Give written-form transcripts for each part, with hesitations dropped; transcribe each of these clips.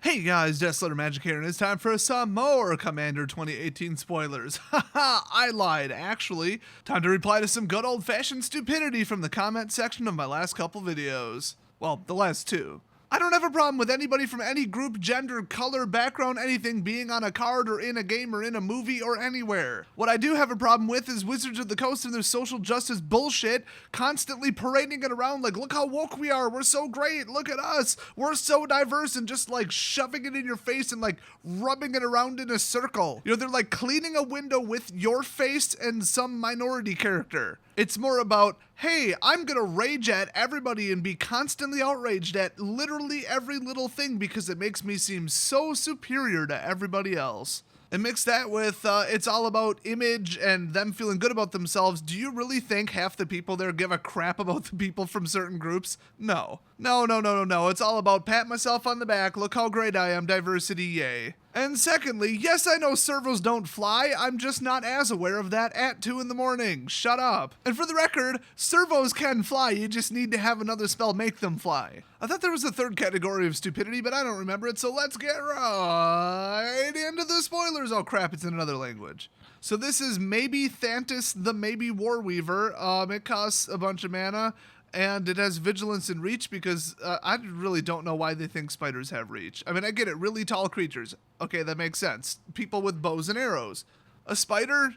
Hey guys, Deathletter Magic here, and it's time for some more Commander 2018 spoilers. Haha, I lied, actually. Time to reply to some good old-fashioned stupidity from the comment section of my last couple videos. Well, the last two. I don't have a problem with anybody from any group, gender, color, background, anything being on a card or in a game or in a movie or anywhere. What I do have a problem with is Wizards of the Coast and their social justice bullshit, constantly parading it around like, look how woke we are, we're so great, look at us, we're so diverse, and just like shoving it in your face and like rubbing it around in a circle. You know, they're like cleaning a window with your face and some minority character. It's more about, hey, I'm gonna rage at everybody and be constantly outraged at literally every little thing because it makes me seem so superior to everybody else. And mix that with, it's all about image and them feeling good about themselves. Do you really think half the people there give a crap about the people from certain groups? No. No. It's all about pat myself on the back, look how great I am, diversity, yay. And secondly, yes, I know servos don't fly, I'm just not as aware of that at 2 in the morning. Shut up. And for the record, servos can fly, you just need to have another spell make them fly. I thought there was a third category of stupidity, but I don't remember it, so let's get right into the spoilers. Oh crap, it's in another language. So this is maybe Thantis the Maybe Warweaver. It costs a bunch of mana. And it has vigilance and reach because I really don't know why they think spiders have reach. I mean, I get it, really tall creatures. Okay, that makes sense. People with bows and arrows. A spider,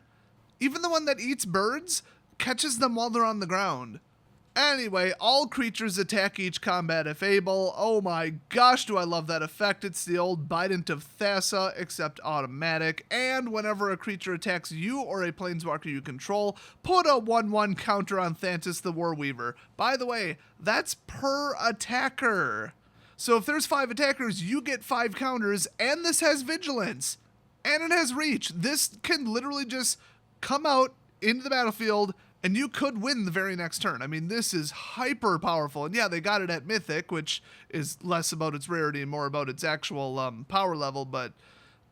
even the one that eats birds, catches them while they're on the ground. Anyway, all creatures attack each combat if able. Oh my gosh, do I love that effect. It's the old Bident of Thassa, except automatic. And whenever a creature attacks you or a planeswalker you control, put a 1/1 counter on Thantis the Warweaver. By the way, that's per attacker. So if there's 5 attackers, you get 5 counters, and this has vigilance. And it has reach. This can literally just come out into the battlefield and you could win the very next turn. I mean, this is hyper powerful. And yeah, they got it at Mythic, which is less about its rarity and more about its actual power level. But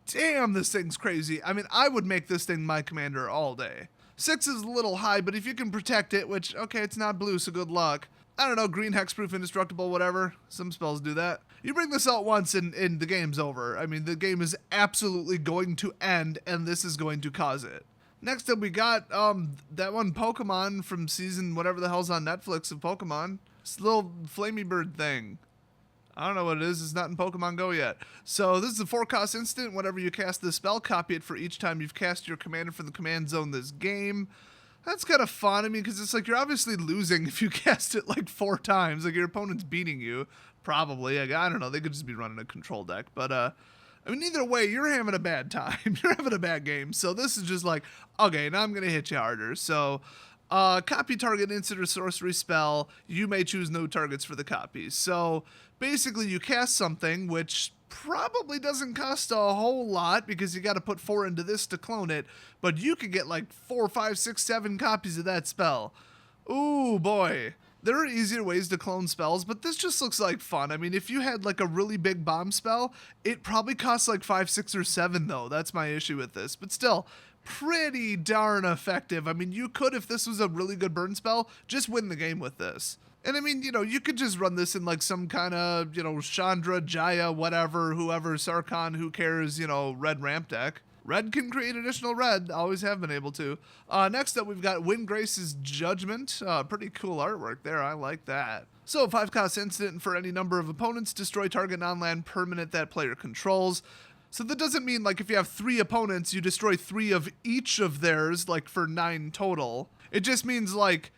damn, this thing's crazy. I mean, I would make this thing my commander all day. 6 is a little high, but if you can protect it, which, okay, it's not blue, so good luck. I don't know, green, hexproof, indestructible, whatever. Some spells do that. You bring this out once and the game's over. I mean, the game is absolutely going to end, and this is going to cause it. Next up, we got that one Pokemon from season whatever the hell's on Netflix of Pokemon. This little flamey bird thing. I don't know what it is. It's not in Pokemon Go yet. So this is a 4-cost instant. Whenever you cast the spell, copy it for each time you've cast your commander from the command zone this game. That's kind of fun. I mean, because it's like you're obviously losing if you cast it like 4 times. Like your opponent's beating you. Probably. Like, I don't know. They could just be running a control deck. But, I mean, either way, you're having a bad time. You're having a bad game. So this is just like, okay, now I'm going to hit you harder. So copy target instant or sorcery spell. You may choose no targets for the copies. So basically you cast something, which probably doesn't cost a whole lot because you got to put 4 into this to clone it. But you could get like 4, 5, 6, 7 copies of that spell. Ooh, boy. There are easier ways to clone spells, but this just looks like fun. I mean, if you had like a really big bomb spell, it probably costs like 5, 6, or 7 though. That's my issue with this. But still, pretty darn effective. I mean, you could, if this was a really good burn spell, just win the game with this. And I mean, you know, you could just run this in like some kind of, you know, Chandra, Jaya, whatever, whoever, Sarkhan, who cares, you know, red ramp deck. Red can create additional red, always have been able to. Next up, we've got Windgrace's Judgment. Pretty cool artwork there, I like that. So, 5-cost instant for any number of opponents, destroy target non-land permanent that player controls. So that doesn't mean like if you have 3 opponents, you destroy 3 of each of theirs, like for 9 total. It just means like,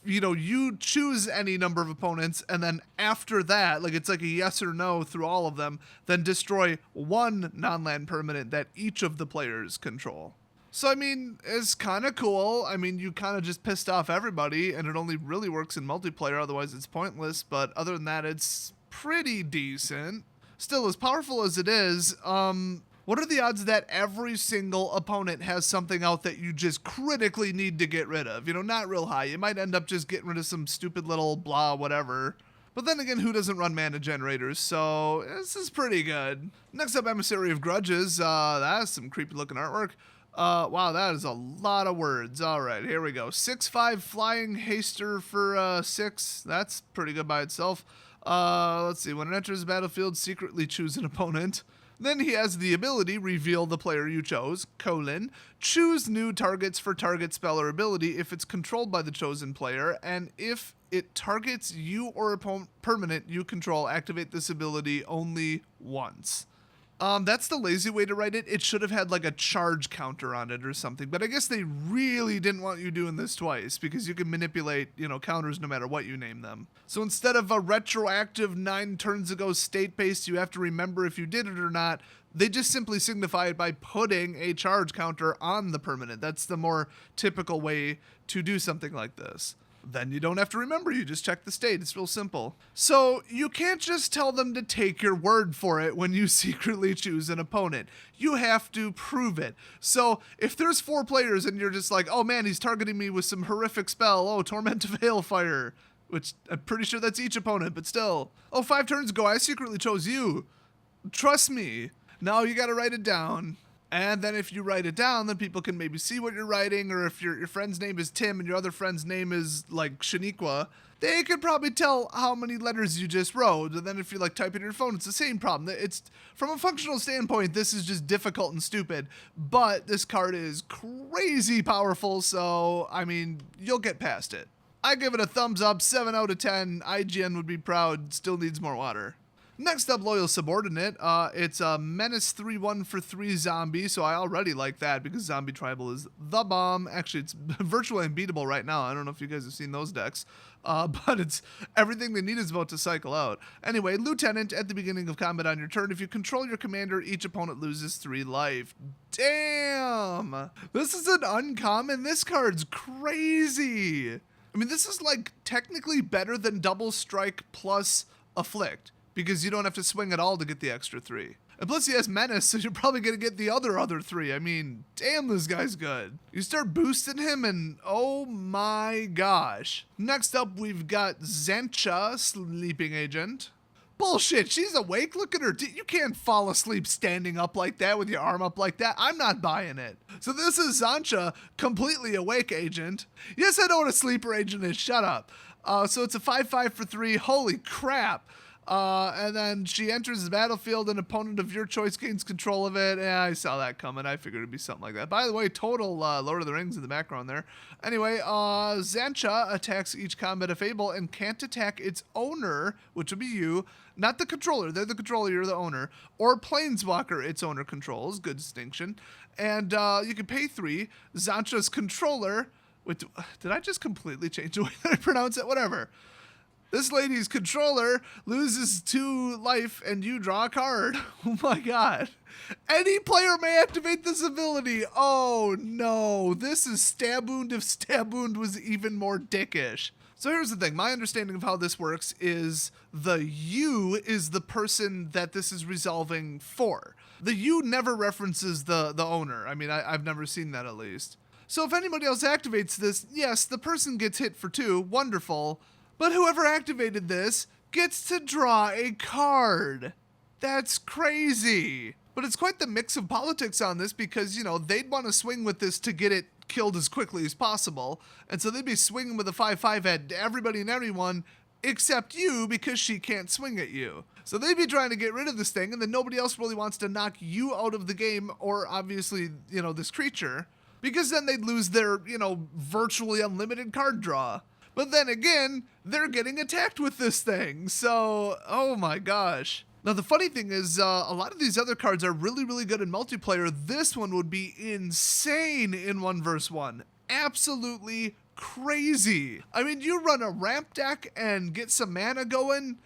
you know, you choose any number of opponents, and then after that, like it's like a yes or no through all of them, then destroy 1 non-land permanent that each of the players control. So, I mean, it's kind of cool. I mean, you kind of just pissed off everybody, and it only really works in multiplayer, otherwise it's pointless, but other than that, it's pretty decent. Still, as powerful as it is, what are the odds that every single opponent has something out that you just critically need to get rid of? You know, not real high. You might end up just getting rid of some stupid little blah whatever. But then again, who doesn't run mana generators? So this is pretty good. Next up, Emissary of Grudges. That's some creepy looking artwork. Wow, that is a lot of words. All right, here we go. 6/5 flying haster for 6. That's pretty good by itself. Let's see. When it enters the battlefield, secretly choose an opponent. Then he has the ability, reveal the player you chose, choose new targets for target spell or ability if it's controlled by the chosen player, and if it targets you or a permanent you control, activate this ability only once. That's the lazy way to write it. It should have had like a charge counter on it or something, but I guess they really didn't want you doing this twice because you can manipulate, counters no matter what you name them. So instead of a retroactive 9 turns ago state-based, you have to remember if you did it or not, they just simply signify it by putting a charge counter on the permanent. That's the more typical way to do something like this. Then you don't have to remember, you just check the state. It's real simple. So you can't just tell them to take your word for it when you secretly choose an opponent. You have to prove it. So if there's 4 players and you're just like, oh man, he's targeting me with some horrific spell, oh, Torment of Hailfire, which I'm pretty sure that's each opponent, but still. Oh, 5 turns ago, I secretly chose you. Trust me. Now you gotta write it down. And then if you write it down, then people can maybe see what you're writing, or if your friend's name is Tim and your other friend's name is like Shaniqua, they could probably tell how many letters you just wrote. And then if you like type in your phone, it's the same problem. It's from a functional standpoint, this is just difficult and stupid, but this card is crazy powerful. So, I mean, you'll get past it. I give it a thumbs up, 7 out of 10. IGN would be proud, still needs more water. Next up, Loyal Subordinate. It's a Menace 3/1 for 3 zombie, so I already like that because Zombie Tribal is the bomb. Actually, it's virtually unbeatable right now. I don't know if you guys have seen those decks, but it's everything they need is about to cycle out. Anyway, Lieutenant, at the beginning of combat on your turn, if you control your commander, each opponent loses 3 life. Damn! This is an uncommon. This card's crazy. I mean, this is like technically better than Double Strike plus Afflict, because you don't have to swing at all to get the extra 3. And plus he has Menace, so you're probably going to get the other 3. I mean, damn, this guy's good. You start boosting him and oh my gosh. Next up, we've got Zancha, Sleeping Agent. Bullshit, she's awake? Look at her. You can't fall asleep standing up like that with your arm up like that. I'm not buying it. So this is Zancha, completely awake agent. Yes, I know what a sleeper agent is. Shut up. So it's a 5/5 for 3. Holy crap. And then she enters the battlefield, an opponent of your choice gains control of it. Yeah, I saw that coming. I figured it'd be something like that. By the way, total Lord of the Rings in the background there. Anyway, Zancha attacks each combat if able and can't attack its owner, which would be you, not the controller. They're the controller, you're the owner, or Planeswalker its owner controls. Good distinction. And you can pay 3. Zancha's controller. Wait, did I just completely change the way that I pronounce it? Whatever. This lady's controller loses 2 life and you draw a card. Oh my god. Any player may activate this ability. Oh no. This is Stab Wound if Stab Wound was even more dickish. So here's the thing. My understanding of how this works is the you is the person that this is resolving for. The you never references the owner. I mean, I've never seen that at least. So if anybody else activates this, yes, the person gets hit for 2. Wonderful. But whoever activated this gets to draw a card. That's crazy. But it's quite the mix of politics on this because, they'd want to swing with this to get it killed as quickly as possible. And so they'd be swinging with a 5/5 at everybody and everyone except you because she can't swing at you. So they'd be trying to get rid of this thing and then nobody else really wants to knock you out of the game or obviously, this creature. Because then they'd lose their, virtually unlimited card draw. But then again, they're getting attacked with this thing. So, oh my gosh. Now, the funny thing is, a lot of these other cards are really, really good in multiplayer. This one would be insane in 1 vs. 1. Absolutely crazy. I mean, you run a ramp deck and get some mana going.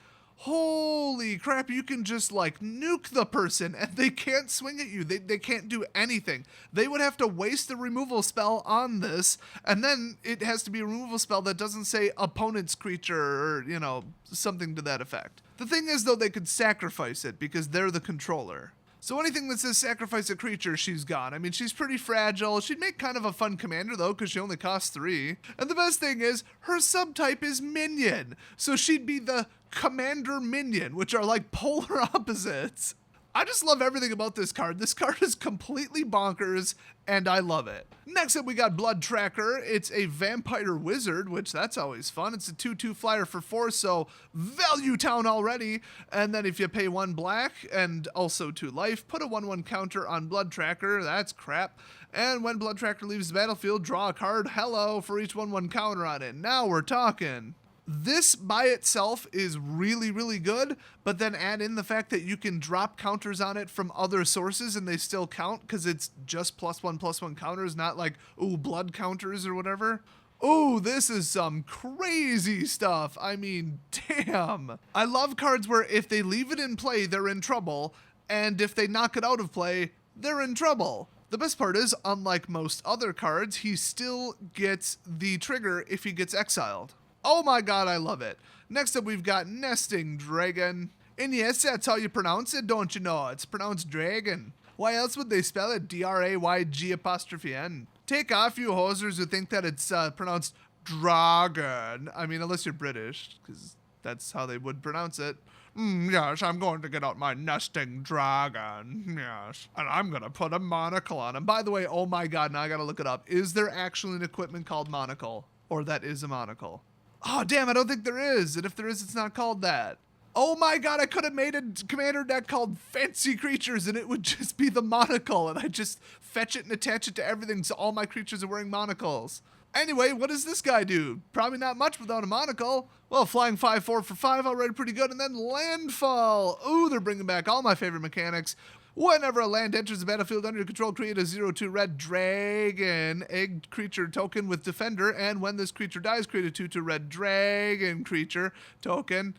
Holy crap, you can just nuke the person and they can't swing at you. They can't do anything. They would have to waste the removal spell on this, and then it has to be a removal spell that doesn't say opponent's creature or, something to that effect. The thing is, though, they could sacrifice it because they're the controller. So anything that says sacrifice a creature, she's gone. I mean, she's pretty fragile. She'd make kind of a fun commander, though, because she only costs 3. And the best thing is, her subtype is minion. So she'd be the commander minion, which are like polar opposites. I just love everything about this card. This card is completely bonkers, and I love it. Next up, we got Blood Tracker. It's a Vampire Wizard, which that's always fun. It's a 2/2 flyer for 4, so value town already. And then if you pay 1 black and also 2 life, put a 1/1 counter on Blood Tracker. That's crap. And when Blood Tracker leaves the battlefield, draw a card, hello, for each 1/1 counter on it. Now we're talking. This by itself is really, really good, but then add in the fact that you can drop counters on it from other sources and they still count because it's just +1/+1 counters, not like, ooh, blood counters or whatever. Ooh, this is some crazy stuff. I mean, damn. I love cards where if they leave it in play, they're in trouble, and if they knock it out of play, they're in trouble. The best part is, unlike most other cards, he still gets the trigger if he gets exiled. Oh my god, I love it. Next up, we've got Nesting Dragon. And yes, that's how you pronounce it, don't you know? It's pronounced dragon. Why else would they spell it D-R-A-Y-G''N? Take off, you hosers who think that it's pronounced dragon. I mean, unless you're British, because that's how they would pronounce it. Yes, I'm going to get out my nesting dragon. Yes. And I'm going to put a monocle on him. By the way, oh my god, now I got to look it up. Is there actually an equipment called monocle? Or that is a monocle? Oh, damn, I don't think there is. And if there is, it's not called that. Oh my god, I could have made a commander deck called Fancy Creatures and it would just be the monocle. And I just fetch it and attach it to everything so all my creatures are wearing monocles. Anyway, what does this guy do? Probably not much without a monocle. Well, flying 5/4 for 5, already pretty good. And then landfall. Ooh, they're bringing back all my favorite mechanics. Whenever a land enters the battlefield under your control, create a 0/2 red dragon egg creature token with defender. And when this creature dies, create a 2/2 red dragon creature token.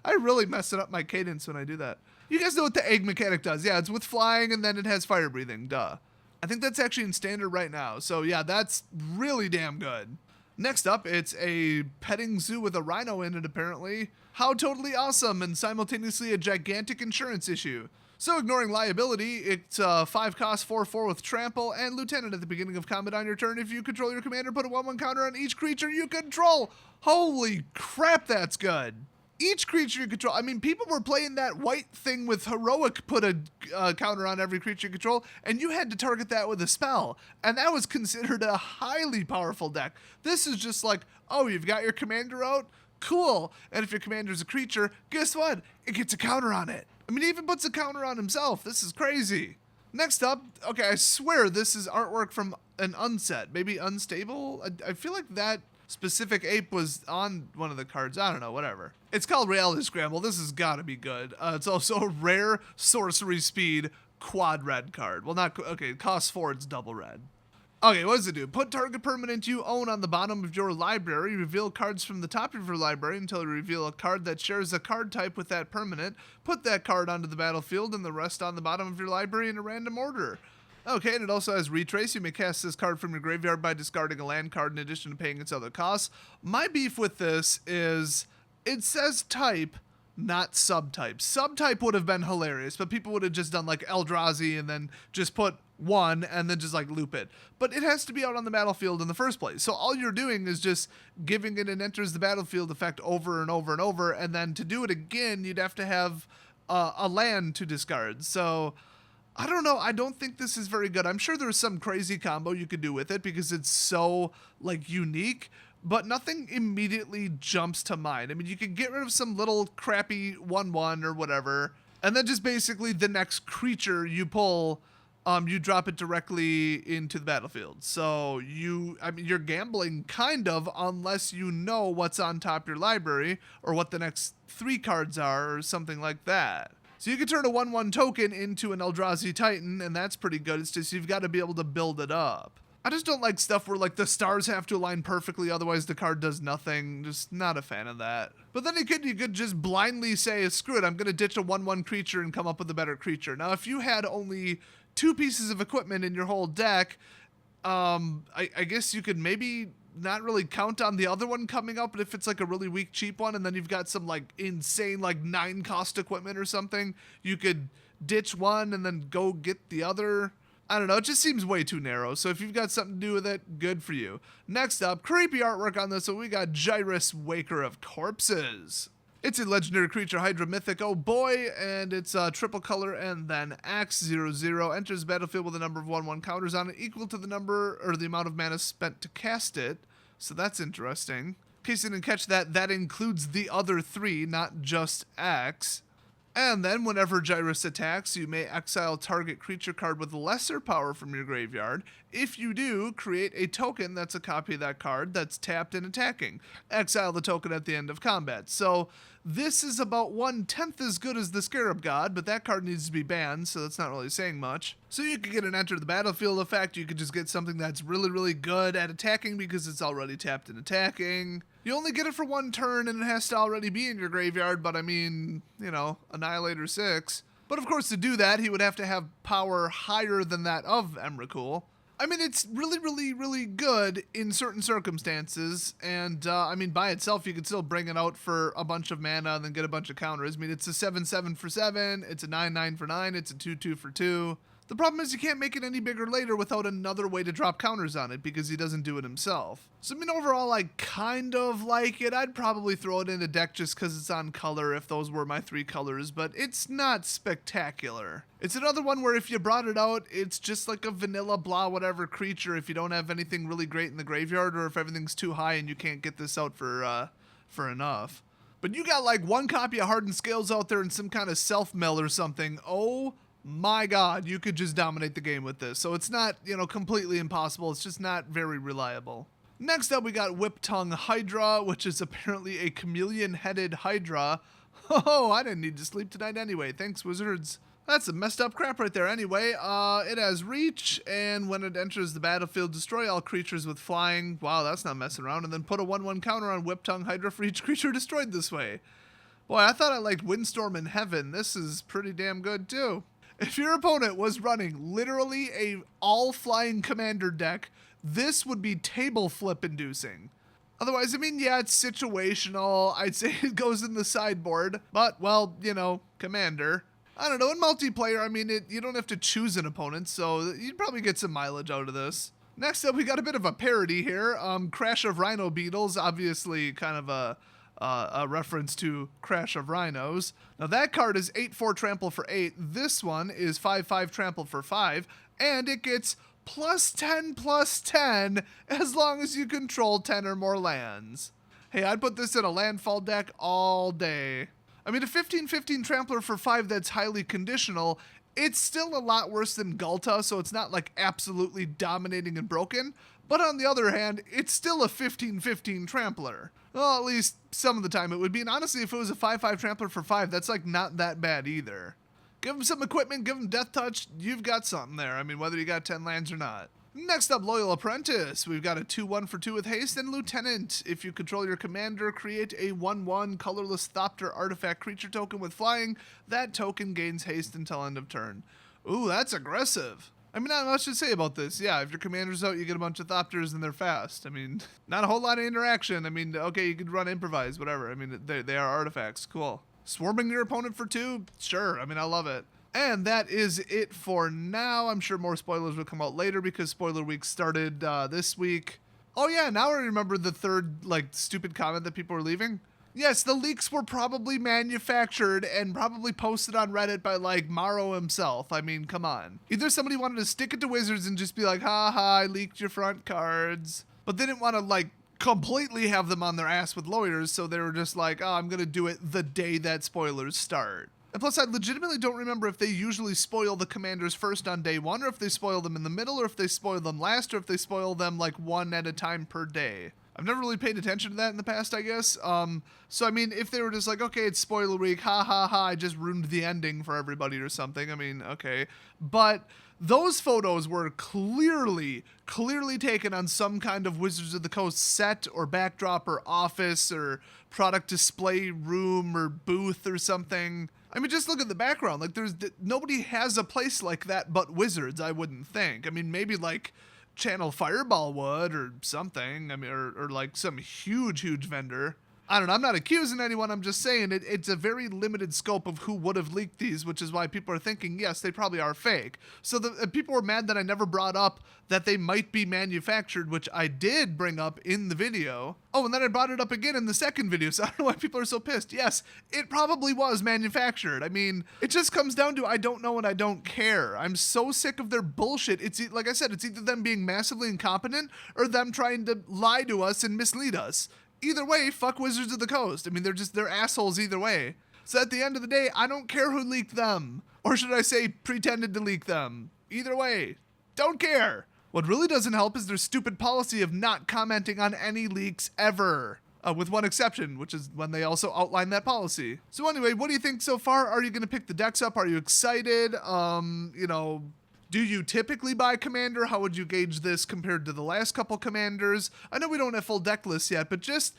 I really mess it up my cadence when I do that. You guys know what the egg mechanic does. Yeah, it's with flying and then it has fire breathing. Duh. I think that's actually in standard right now. So yeah, that's really damn good. Next up, it's a petting zoo with a rhino in it, apparently. How totally awesome and simultaneously a gigantic insurance issue. So ignoring liability, it's 5 cost 4/4 with trample and lieutenant at the beginning of combat on your turn. If you control your commander, put a 1/1 counter on each creature you control. Holy crap, that's good. Each creature you control. I mean, people were playing that white thing with heroic, put a counter on every creature you control, and you had to target that with a spell. And that was considered a highly powerful deck. This is just like, oh, you've got your commander out? Cool. And if your commander's a creature, guess what? It gets a counter on it. I mean, he even puts a counter on himself. This is crazy. Next up, okay, I swear this is artwork from an unset. Maybe Unstable? I feel like that specific ape was on one of the cards. I don't know, whatever. It's called Reality Scramble. This has got to be good. It's also a rare sorcery speed quad red card. Well, not, okay, it costs 4, it's double red. Okay, what does it do? Put target permanent you own on the bottom of your library. Reveal cards from the top of your library until you reveal a card that shares a card type with that permanent. Put that card onto the battlefield and the rest on the bottom of your library in a random order. Okay, and it also has retrace. You may cast this card from your graveyard by discarding a land card in addition to paying its other costs. My beef with this is it says type, not subtype. Subtype would have been hilarious, but people would have just done like Eldrazi and then just put 1 and then just like loop it. But it has to be out on the battlefield in the first place. So all you're doing is just giving it an enters the battlefield effect over and over and over. And then to do it again, you'd have to have a land to discard. So I don't know. I don't think this is very good. I'm sure there's some crazy combo you could do with it because it's so like unique, but nothing immediately jumps to mind. I mean, you could get rid of some little crappy 1/1 or whatever, and then just basically the next creature you pull, you drop it directly into the battlefield. So you're gambling kind of, unless you know what's on top of your library or what the next 3 cards are or something like that. So you can turn a 1/1 token into an Eldrazi Titan, and that's pretty good. It's just you've got to be able to build it up. I just don't like stuff where like the stars have to align perfectly, otherwise the card does nothing. Just not a fan of that. But then you could just blindly say, screw it, I'm going to ditch a 1/1 creature and come up with a better creature. Now, if you had only 2 pieces of equipment in your whole deck, I guess you could maybe not really count on the other one coming up, but if it's like a really weak, cheap one, and then you've got some like insane like 9 cost equipment or something, you could ditch one and then go get the other. I don't know, it just seems way too narrow. So if you've got something to do with it, good for you. Next up, creepy artwork on this. So we got Gyrus, Waker of Corpses. It's a legendary creature, Hydra Mythic, oh boy, and it's triple color and then X00. Enters the battlefield with a number of 1/1 counters on it equal to the number or the amount of mana spent to cast it. So that's interesting. In case you didn't catch that, that includes the other 3, not just X. And then whenever Gyrus attacks, you may exile target creature card with lesser power from your graveyard. If you do, create a token that's a copy of that card that's tapped and attacking. Exile the token at the end of combat. So this is about 1/10 as good as the Scarab God, but that card needs to be banned, so that's not really saying much. So you could get an enter the battlefield effect, you could just get something that's really, really good at attacking because it's already tapped and attacking. You only get it for 1 turn and it has to already be in your graveyard, but I mean, you know, Annihilator 6. But of course to do that, he would have to have power higher than that of Emrakul. I mean, it's really, really, really good in certain circumstances, and I mean, by itself, you could still bring it out for a bunch of mana and then get a bunch of counters. I mean, it's a 7/7 for 7, it's a 9/9 for 9, it's a 2/2 for 2. The problem is you can't make it any bigger later without another way to drop counters on it because he doesn't do it himself. So I mean, overall, I kind of like it. I'd probably throw it in a deck just because it's on color if those were my 3 colors, but it's not spectacular. It's another one where if you brought it out, it's just like a vanilla blah whatever creature if you don't have anything really great in the graveyard or if everything's too high and you can't get this out for enough. But you got like 1 copy of Hardened Scales out there and some kind of self-mill or something. Oh my god, you could just dominate the game with this. So it's not, you know, completely impossible. It's just not very reliable. Next up, we got Whip Tongue Hydra, which is apparently a chameleon-headed Hydra. Oh, I didn't need to sleep tonight anyway. Thanks, Wizards. That's some messed up crap right there. Anyway, it has reach, and when it enters the battlefield, destroy all creatures with flying. Wow, that's not messing around. And then put a 1/1 counter on Whip Tongue Hydra for each creature destroyed this way. Boy, I thought I liked Windstorm in Heaven. This is pretty damn good, too. If your opponent was running literally a all-flying commander deck, this would be table flip inducing. Otherwise, I mean, yeah, it's situational. I'd say it goes in the sideboard, but, well, you know, commander. I don't know, in multiplayer, I mean, you don't have to choose an opponent, so you'd probably get some mileage out of this. Next up, we got a bit of a parody here. Crash of Rhino Beetles, obviously kind of a reference to Crash of Rhinos. Now that card is 8/4 trample for 8. This one is 5/5 trample for 5, and it gets +10/+10 as long as you control 10 or more lands. Hey, I'd put this in a landfall deck all day. I mean, a 15/15 trampler for 5 that's highly conditional, it's still a lot worse than Ghalta, so it's not like absolutely dominating and broken. But on the other hand, it's still a 15/15 trampler. Well, at least some of the time it would be. And honestly, if it was a 5/5 trampler for 5, that's like not that bad either. Give him some equipment, give him Death Touch, you've got something there. I mean, whether you got 10 lands or not. Next up, Loyal Apprentice. We've got a 2/1 for 2 with haste and Lieutenant. If you control your commander, create a 1/1 colorless Thopter artifact creature token with flying. That token gains haste until end of turn. Ooh, that's aggressive. I mean, not much to say about this. Yeah, if your commander's out, you get a bunch of Thopters and they're fast. I mean, not a whole lot of interaction. I mean, okay, you could run Improvise, whatever. I mean, they are artifacts. Cool. Swarming your opponent for 2? Sure. I mean, I love it. And that is it for now. I'm sure more spoilers will come out later because spoiler week started this week. Oh yeah, now I remember the third, like, stupid comment that people were leaving. Yes, the leaks were probably manufactured and probably posted on Reddit by, like, Morrow himself. I mean, come on. Either somebody wanted to stick it to Wizards and just be like, ha ha, I leaked your front cards. But they didn't want to, like, completely have them on their ass with lawyers, so they were just like, oh, I'm going to do it the day that spoilers start. And plus, I legitimately don't remember if they usually spoil the commanders first on day 1, or if they spoil them in the middle, or if they spoil them last, or if they spoil them, like, 1 at a time per day. I've never really paid attention to that in the past, I guess. So, I mean, if they were just like, okay, it's spoiler week, ha ha ha, I just ruined the ending for everybody or something, I mean, okay. But those photos were clearly taken on some kind of Wizards of the Coast set or backdrop or office or product display room or booth or something. I mean, just look at the background. Like, nobody has a place like that but Wizards, I wouldn't think. I mean, maybe, like, Channel Fireball would or something. I mean, or like some huge vendor. I don't know, I'm not accusing anyone, I'm just saying it's a very limited scope of who would have leaked these, which is why people are thinking, yes, they probably are fake. So people were mad that I never brought up that they might be manufactured, which I did bring up in the video. Oh, and then I brought it up again in the second video, so I don't know why people are so pissed. Yes, it probably was manufactured. I mean, it just comes down to I don't know and I don't care. I'm so sick of their bullshit. It's like I said, it's either them being massively incompetent or them trying to lie to us and mislead us. Either way, fuck Wizards of the Coast. I mean, they're assholes either way. So at the end of the day, I don't care who leaked them. Or should I say pretended to leak them. Either way, don't care. What really doesn't help is their stupid policy of not commenting on any leaks ever. With one exception, which is when they also outline that policy. So anyway, what do you think so far? Are you going to pick the decks up? Are you excited? Do you typically buy Commander? How would you gauge this compared to the last couple Commanders? I know we don't have full deck lists yet, but just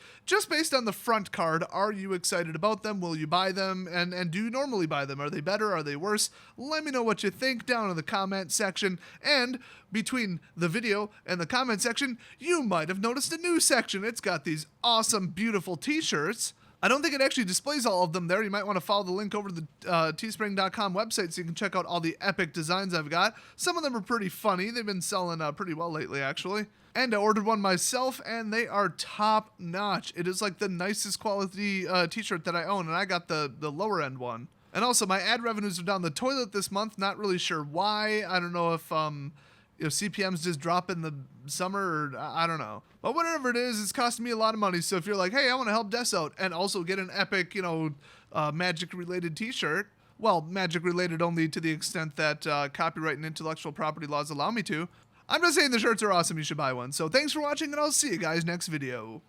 based on the front card, are you excited about them? Will you buy them? And do you normally buy them? Are they better? Are they worse? Let me know what you think down in the comment section. And between the video and the comment section, you might have noticed a new section. It's got these awesome, beautiful t-shirts. I don't think it actually displays all of them there. You might want to follow the link over to the teespring.com website so you can check out all the epic designs I've got. Some of them are pretty funny. They've been selling pretty well lately, actually. And I ordered one myself, and they are top notch. It is like the nicest quality t-shirt that I own, and I got the lower end one. And also, my ad revenues are down the toilet this month. Not really sure why. I don't know if CPMs just drop in the summer, or I don't know. But whatever it is, it's costing me a lot of money. So if you're like, hey, I want to help Des out and also get an epic, Magic-related t-shirt, well, Magic-related only to the extent that copyright and intellectual property laws allow me to. I'm just saying the shirts are awesome. You should buy one. So thanks for watching, and I'll see you guys next video.